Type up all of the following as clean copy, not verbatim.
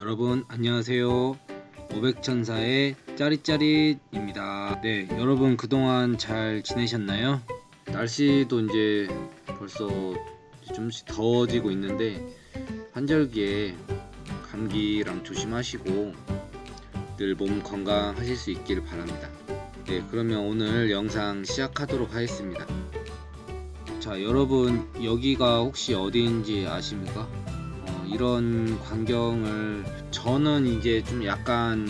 여러분 안녕하세요. 500천사의 짜릿짜릿입니다. 네, 여러분 그동안 잘 지내셨나요? 날씨도 이제 벌써 좀씩 더워지고 있는데 환절기에 감기랑 조심하시고 늘 몸 건강하실 수 있길 바랍니다. 네, 그러면 오늘 영상 시작하도록 하겠습니다. 자, 여러분 여기가 혹시 어디인지 아십니까? 이런 광경을 저는 이제 좀 약간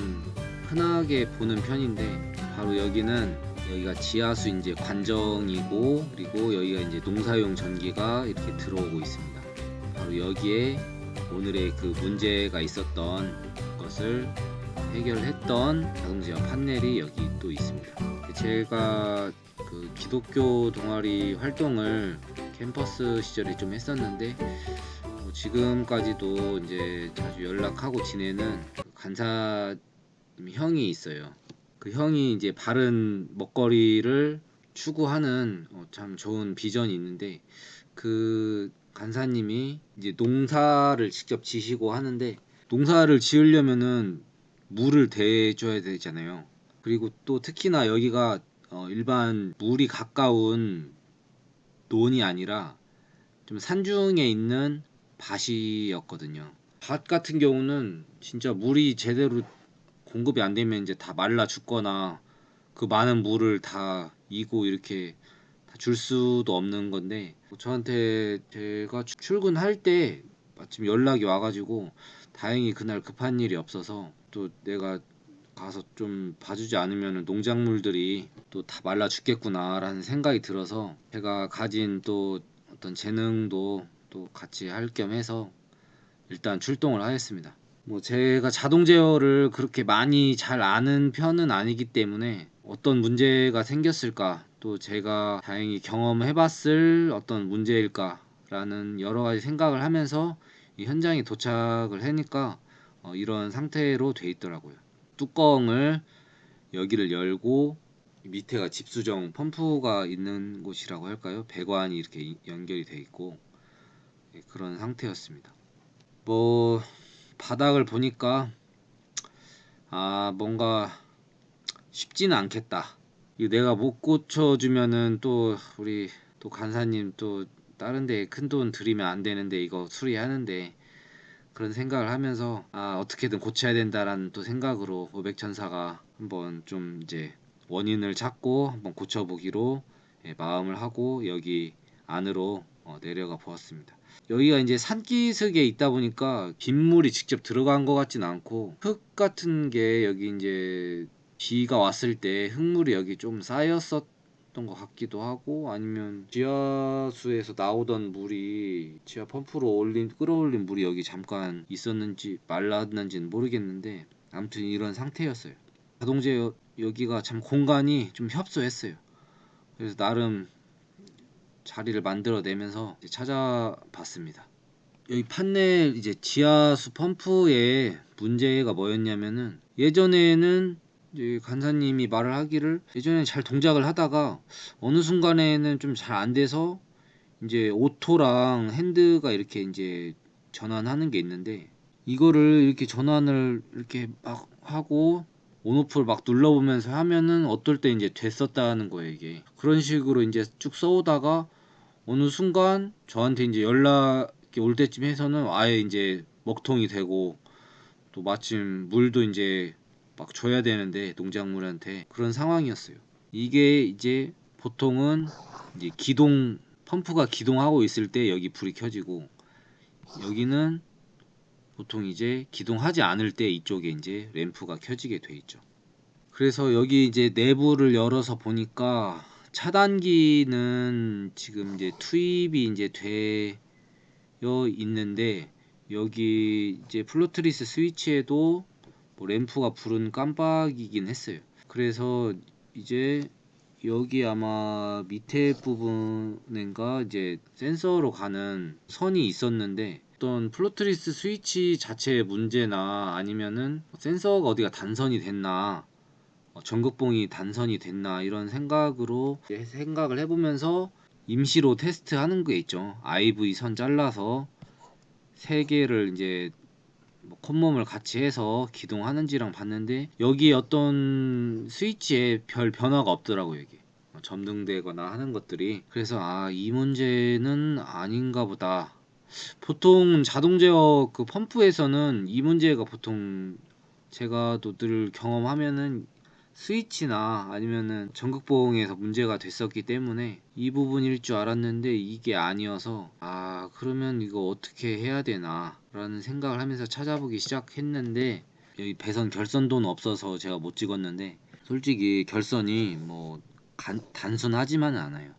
흔하게 보는 편인데, 바로 여기가 지하수 이제 관정이고, 그리고 여기가 이제 농사용 전기가 이렇게 들어오고 있습니다. 바로 여기에 오늘의 그 문제가 있었던 것을 해결했던 자동제어 판넬이 여기 또 있습니다. 제가 그 기독교 동아리 활동을 캠퍼스 시절에 좀 했었는데, 지금까지도 이제 자주 연락하고 지내는 그 간사 형이 있어요. 그 형이 이제 바른 먹거리를 추구하는 참 좋은 비전이 있는데, 그 간사님이 이제 농사를 직접 지시고 하는데, 농사를 지으려면은 물을 대줘야 되잖아요. 그리고 또 특히나 여기가 일반 물이 가까운 논이 아니라 좀 산중에 있는 밭이었거든요. 밭 같은 경우는 진짜 물이 제대로 공급이 안 되면 이제 다 말라 죽거나, 그 많은 물을 다 이고 이렇게 다 줄 수도 없는 건데, 저한테 제가 출근할 때 마침 연락이 와가지고 다행히 그날 급한 일이 없어서, 또 내가 가서 좀 봐주지 않으면 농작물들이 또 다 말라 죽겠구나라는 생각이 들어서, 제가 가진 또 어떤 재능도 또 같이 할 겸 해서 일단 출동을 하였습니다. 뭐 제가 자동 제어를 그렇게 많이 잘 아는 편은 아니기 때문에 어떤 문제가 생겼을까, 또 제가 다행히 경험해 봤을 어떤 문제일까라는 여러 가지 생각을 하면서 이 현장에 도착을 하니까 이런 상태로 돼 있더라고요. 뚜껑을 여기를 열고, 밑에가 집수정 펌프가 있는 곳이라고 할까요? 배관이 이렇게 연결이 돼 있고, 그런 상태였습니다. 뭐 바닥을 보니까 뭔가 쉽지는 않겠다. 이거 내가 못 고쳐주면은 또 우리 또 간사님 또 다른 데 큰 돈 들이면 안 되는데, 이거 수리하는데, 그런 생각을 하면서 어떻게든 고쳐야 된다라는 또 생각으로 500천사가 한번 좀 이제 원인을 찾고 한번 고쳐보기로 마음을 하고 여기 안으로 내려가 보았습니다. 여기가 이제 산기슭에 있다 보니까 빗물이 직접 들어간 것 같진 않고, 흙 같은 게 여기 이제 비가 왔을 때 흙물이 여기 좀 쌓였었던 것 같기도 하고, 아니면 지하수에서 나오던 물이 지하 펌프로 끌어올린 물이 여기 잠깐 있었는지 말랐는지는 모르겠는데, 아무튼 이런 상태였어요. 자동제 여기가 참 공간이 좀 협소했어요. 그래서 나름 자리를 만들어내면서 찾아봤습니다. 여기 판넬 이제 지하수 펌프의 문제가 뭐였냐면은, 예전에는 이제 간사님이 말을 하기를, 예전에 잘 동작을 하다가 어느 순간에는 좀 잘 안 돼서 이제 오토랑 핸드가 이렇게 이제 전환하는 게 있는데, 이거를 이렇게 전환을 이렇게 막 하고 온오프를 막 눌러보면서 하면은 어떨 때 이제 됐었다는 거예요. 이게 그런 식으로 이제 쭉 써오다가 어느 순간 저한테 이제 연락이 올 때쯤 해서는 아예 이제 먹통이 되고, 또 마침 물도 이제 막 줘야 되는데 농작물한테, 그런 상황이었어요. 이게 이제 보통은 이제 펌프가 기동하고 있을 때 여기 불이 켜지고, 여기는 보통 이제 기동하지 않을 때 이쪽에 이제 램프가 켜지게 돼 있죠. 그래서 여기 이제 내부를 열어서 보니까 차단기는 지금 이제 투입이 이제 되어 있는데, 여기 이제 플로트리스 스위치에도 뭐 램프가 불은 깜빡이긴 했어요. 그래서 이제 여기 아마 밑에 부분인가 이제 센서로 가는 선이 있었는데, 어떤 플로트리스 스위치 자체의 문제나 아니면은 센서가 어디가 단선이 됐나, 전극봉이 단선이 됐나, 이런 생각으로 생각을 해보면서 임시로 테스트하는 게 있죠. IV 선 잘라서 3개를 이제 뭐 콘몸을 같이 해서 기동하는지랑 봤는데 여기에 어떤 스위치에 별 변화가 없더라고요. 이게 점등되거나 하는 것들이. 그래서 아, 이 문제는 아닌가 보다. 보통 자동 제어 그 펌프에서는 이 문제가 보통 제가 또 늘 경험하면은 스위치나 아니면은 전극봉에서 문제가 됐었기 때문에 이 부분일 줄 알았는데 이게 아니어서 아, 그러면 이거 어떻게 해야 되나 라는 생각을 하면서 찾아보기 시작했는데 여기 배선 결선도는 없어서 제가 못 찍었는데 솔직히 결선이 뭐 단순하지만은 않아요.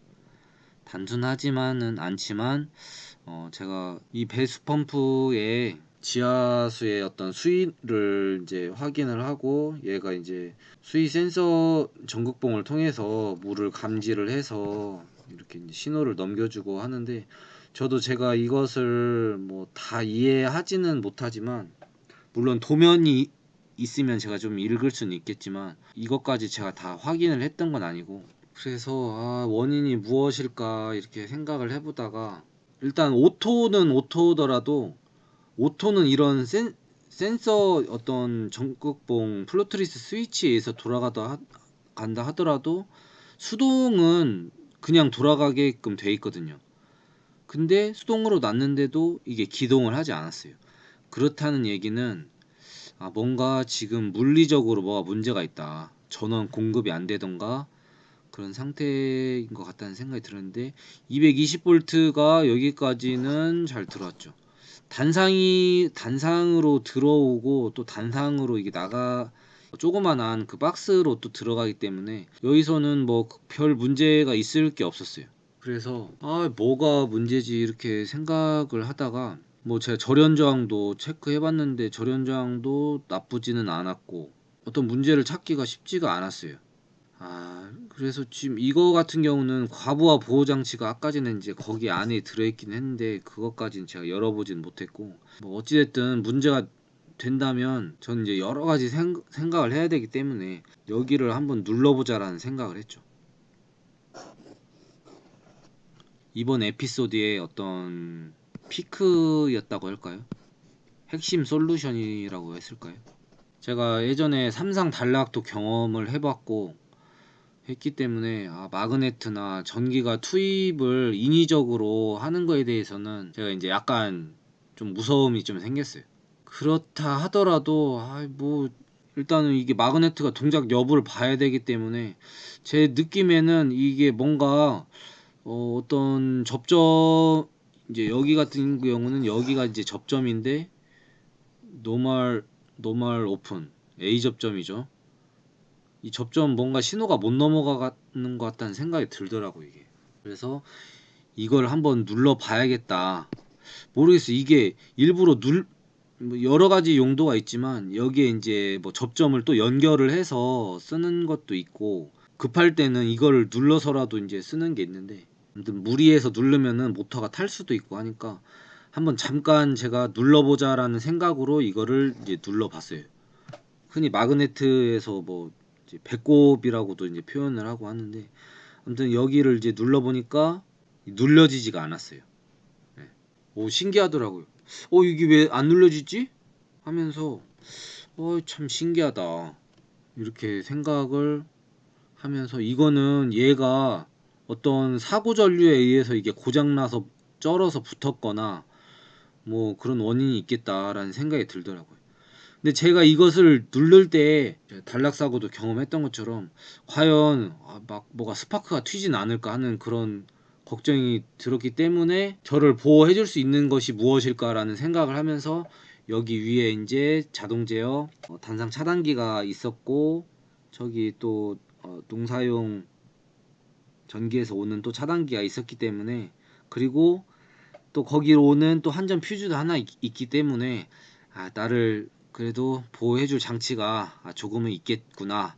단순하지만은 않지만 제가 이 배수 펌프의 지하수의 어떤 수위를 이제 확인을 하고 얘가 이제 수위 센서 전극봉을 통해서 물을 감지를 해서 이렇게 이제 신호를 넘겨주고 하는데 저도 제가 이것을 뭐 다 이해하지는 못하지만 물론 도면이 있으면 제가 좀 읽을 수는 있겠지만 이것까지 제가 다 확인을 했던 건 아니고 그래서 아, 원인이 무엇일까 이렇게 생각을 해보다가 일단 오토는 오토더라도 오토는 이런 센서 어떤 전극봉 플로트리스 스위치에 의해서 간다 하더라도 수동은 그냥 돌아가게끔 돼 있거든요. 근데 수동으로 놨는데도 이게 기동을 하지 않았어요. 그렇다는 얘기는 아, 뭔가 지금 물리적으로 뭐가 문제가 있다. 전원 공급이 안 되던가 그런 상태인 것 같다는 생각이 들었는데 220V가 여기까지는 잘 들어왔죠. 단상으로 들어오고 또 단상으로 이게 나가 조그만한 그 박스로 또 들어가기 때문에 여기서는 뭐 별 문제가 있을 게 없었어요. 그래서 아, 뭐가 문제지 이렇게 생각을 하다가 뭐 제가 절연 저항도 체크해 봤는데 절연 저항도 나쁘지는 않았고 어떤 문제를 찾기가 쉽지가 않았어요. 아, 그래서 지금 이거 같은 경우는 과부하 보호 장치가 아까 전에 이제 거기 안에 들어있긴 했는데 그것까지는 제가 열어보진 못했고 뭐 어찌됐든 문제가 된다면 저는 이제 여러 가지 생각을 해야 되기 때문에 여기를 한번 눌러보자라는 생각을 했죠. 이번 에피소드의 어떤 피크였다고 할까요? 핵심 솔루션이라고 했을까요? 제가 예전에 삼상 단락도 경험을 해봤고 했기 때문에 아, 마그네트나 전기가 투입을 인위적으로 하는 거에 대해서는 제가 이제 약간 좀 무서움이 좀 생겼어요. 그렇다 하더라도 아, 뭐 일단은 이게 마그네트가 동작 여부를 봐야 되기 때문에 제 느낌에는 이게 뭔가 어떤 접점 이제 여기 같은 경우는 여기가 이제 접점인데 노멀 노멀 오픈 A 접점이죠. 이 접점 뭔가 신호가 못 넘어가는 것 같다는 생각이 들더라고 이게. 그래서 이걸 한번 눌러 봐야겠다. 모르겠어. 이게 일부러 뭐 여러 가지 용도가 있지만 여기에 이제 뭐 접점을 또 연결을 해서 쓰는 것도 있고 급할 때는 이거를 눌러서라도 이제 쓰는 게 있는데 아무튼 무리해서 누르면은 모터가 탈 수도 있고 하니까 한번 잠깐 제가 눌러보자라는 생각으로 이거를 이제 눌러봤어요. 흔히 마그네트에서 뭐 이제 배꼽이라고도 이제 표현을 하고 하는데 아무튼 여기를 이제 눌러보니까 눌려지지가 않았어요. 네. 오, 신기하더라고요. 이게 왜 안 눌려지지? 하면서 참 신기하다 이렇게 생각을 하면서 이거는 얘가 어떤 사고 전류에 의해서 이게 고장나서 쩔어서 붙었거나 뭐 그런 원인이 있겠다라는 생각이 들더라고요. 근데 제가 이것을 누를 때 단락 사고도 경험했던 것처럼 과연 막 뭐가 스파크가 튀진 않을까 하는 그런 걱정이 들었기 때문에 저를 보호해 줄 수 있는 것이 무엇일까라는 생각을 하면서 여기 위에 이제 자동 제어 단상 차단기가 있었고 저기 또 농사용 전기에서 오는 또 차단기가 있었기 때문에 그리고 또 거기로 오는 또 한전 퓨즈도 하나 있기 때문에 아, 나를 그래도 보호해줄 장치가 조금은 있겠구나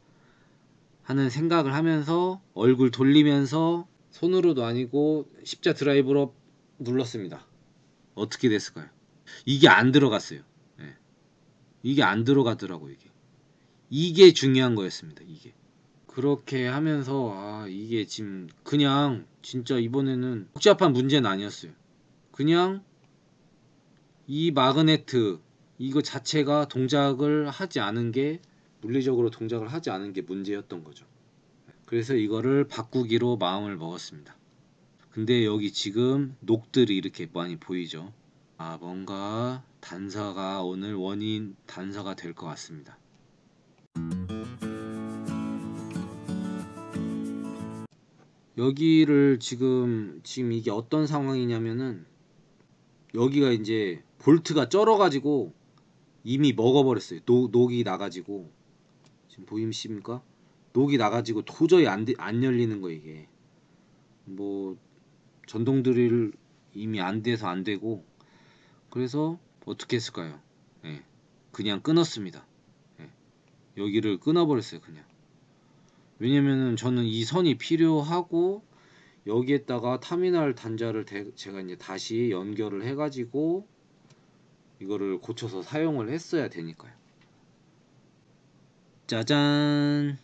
하는 생각을 하면서 얼굴 돌리면서 손으로도 아니고 십자 드라이브로 눌렀습니다. 어떻게 됐을까요? 이게 안 들어갔어요. 네. 이게 안 들어가더라고 이게 중요한 거였습니다. 이게 그렇게 하면서 아, 이게 지금 그냥 진짜 이번에는 복잡한 문제는 아니었어요. 그냥 이 마그네트 이거 자체가 동작을 하지 않은 게, 물리적으로 동작을 하지 않은 게 문제였던 거죠. 그래서 이거를 바꾸기로 마음을 먹었습니다. 근데 여기 지금 녹들이 이렇게 많이 보이죠. 아, 뭔가 단서가 오늘 원인 단서가 될 것 같습니다. 여기를 지금 이게 어떤 상황이냐면은, 여기가 이제 볼트가 쩔어가지고 이미 먹어버렸어요. 녹이 나가지고, 지금 보이십니까? 녹이 나가지고 도저히 안 열리는 거. 이게 뭐 전동 드릴 이미 안 돼서 안 되고, 그래서 어떻게 했을까요? 예, 그냥 끊었습니다. 예, 여기를 끊어버렸어요, 그냥. 왜냐면은 저는 이 선이 필요하고, 여기에다가 터미널 단자를 제가 이제 다시 연결을 해가지고 이거를 고쳐서 사용을 했어야 되니까요. 짜잔!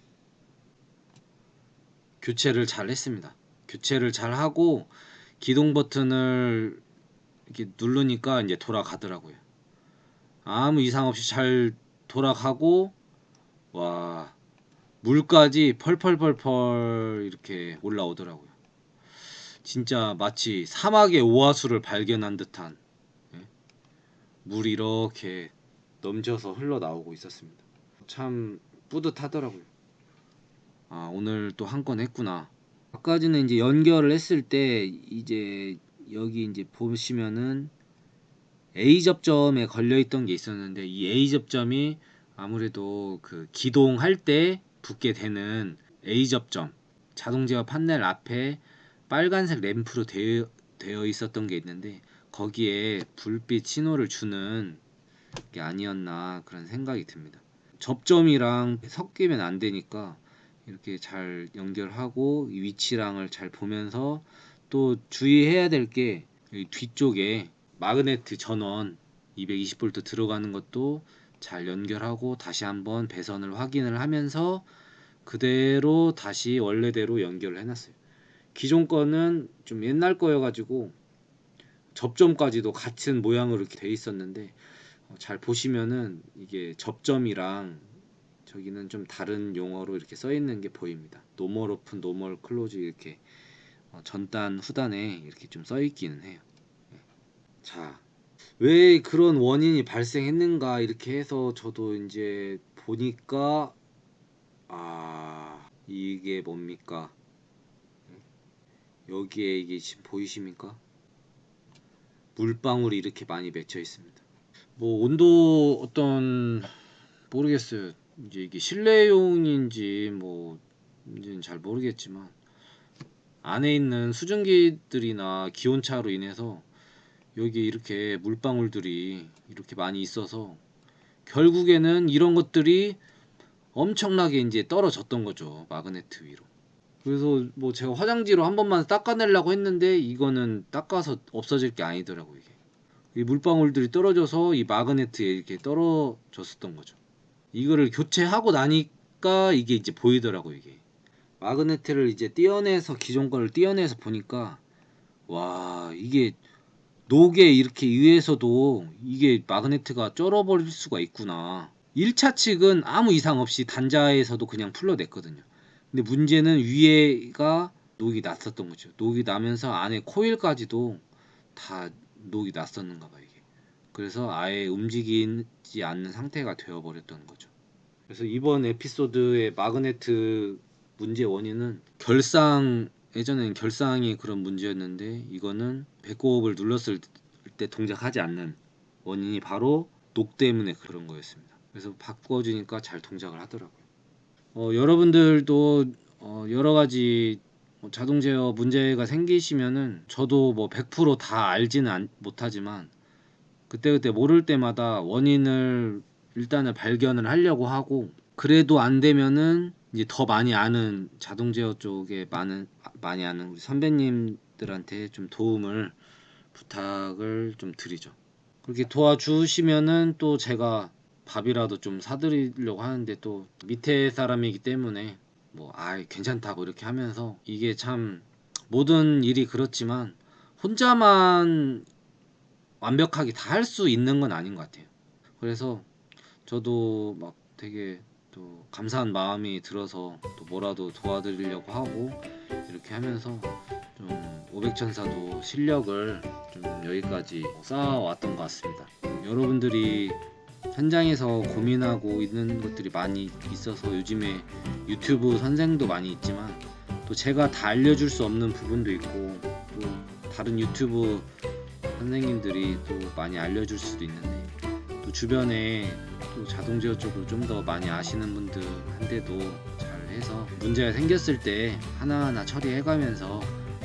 교체를 잘 했습니다. 교체를 잘 하고 기동 버튼을 이렇게 누르니까 이제 돌아가더라고요. 아무 이상 없이 잘 돌아가고, 와, 물까지 펄펄펄펄 이렇게 올라오더라고요. 진짜 마치 사막의 오아수를 발견한 듯한, 예? 물이 이렇게 넘쳐서 흘러나오고 있었습니다. 참 뿌듯하더라고요. 아, 오늘 또 한 건 했구나. 아까지는 이제 연결을 했을 때, 이제 여기 이제 보시면은 A 접점에 걸려 있던 게 있었는데, 이 A 접점이 아무래도 그 기동할 때 붙게 되는 A 접점, 자동 제어 판넬 앞에 빨간색 램프로 되어 있었던 게 있는데, 거기에 불빛 신호를 주는 게 아니었나 그런 생각이 듭니다. 접점이랑 섞이면 안 되니까 이렇게 잘 연결하고 이 위치랑을 잘 보면서, 또 주의해야 될 게 뒤쪽에 마그네트 전원 220V 들어가는 것도 잘 연결하고 다시 한번 배선을 확인을 하면서 그대로 다시 원래대로 연결을 해놨어요. 기존 거는 좀 옛날 거여가지고 접점까지도 같은 모양으로 이렇게 돼 있었는데, 잘 보시면은 이게 접점이랑 저기는 좀 다른 용어로 이렇게 써 있는 게 보입니다. 노멀 오픈, 노멀 클로즈 이렇게 전단 후단에 이렇게 좀 써 있기는 해요. 자, 왜 그런 원인이 발생했는가 이렇게 해서 저도 이제 보니까, 아, 이게 뭡니까? 여기에 이게 지금 보이십니까? 물방울이 이렇게 많이 맺혀 있습니다. 뭐 온도 어떤, 모르겠어요. 이제 이게 실내용인지 뭐 인지는 잘 모르겠지만, 안에 있는 수증기들이나 기온차로 인해서 여기 이렇게 물방울들이 이렇게 많이 있어서 결국에는 이런 것들이 엄청나게 이제 떨어졌던 거죠, 마그네트 위로. 그래서 뭐 제가 화장지로 한 번만 닦아내려고 했는데, 이거는 닦아서 없어질 게 아니더라고. 이게 이 물방울들이 떨어져서 이 마그네트에 이렇게 떨어졌었던 거죠. 이거를 교체하고 나니까 이게 이제 보이더라고. 이게 마그네트를 이제 떼어내서, 기존 거를 떼어내서 보니까, 와, 이게 녹에 이렇게 의해서도 이게 마그네트가 쩔어버릴 수가 있구나. 1차 측은 아무 이상 없이 단자에서도 그냥 풀러냈거든요. 근데 문제는 위에가 녹이 났었던 거죠. 녹이 나면서 안에 코일까지도 다 녹이 났었는가 봐, 이게. 그래서 아예 움직이지 않는 상태가 되어버렸던 거죠. 그래서 이번 에피소드의 마그네트 문제 원인은 결상, 예전에는 결상이 그런 문제였는데, 이거는 배꼽을 눌렀을 때 동작하지 않는 원인이 바로 녹 때문에 그런 거였습니다. 그래서 바꿔주니까 잘 동작을 하더라고요. 여러분들도 여러 가지 자동 제어 문제가 생기시면은, 저도 뭐 100%다 알지는 못하지만 그때그때 모를 때마다 원인을 일단은 발견을 하려고 하고, 그래도 안 되면은 이제 더 많이 아는, 자동 제어 쪽에 많이 아는 우리 선배님들한테 좀 도움을 부탁을 좀 드리죠. 그렇게 도와주시면은 또 제가 밥이라도 좀 사드리려고 하는데, 또 밑에 사람이기 때문에 뭐 괜찮다고 이렇게 하면서, 이게 참 모든 일이 그렇지만 혼자만 완벽하게 다 할 수 있는 건 아닌 것 같아요. 그래서 저도 막 되게 또 감사한 마음이 들어서 또 뭐라도 도와드리려고 하고 이렇게 하면서 좀 오백천사도 실력을 좀 여기까지 쌓아왔던 것 같습니다. 여러분들이 현장에서 고민하고 있는 것들이 많이 있어서 요즘에 유튜브 선생도 많이 있지만 또 제가 다 알려줄 수 없는 부분도 있고 또 다른 유튜브 선생님들이 또 많이 알려줄 수도 있는데 또 주변에 또 자동제어 쪽으로 좀 더 많이 아시는 분들한테도 잘 해서 문제가 생겼을 때 하나하나 처리해가면서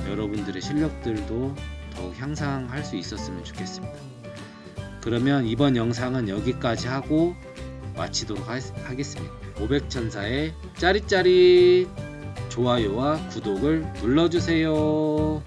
여러분들의 실력들도 더욱 향상할 수 있었으면 좋겠습니다. 그러면 이번 영상은 여기까지 하고 마치도록 하겠습니다. 오백천사의 짜릿짜릿 좋아요와 구독을 눌러주세요.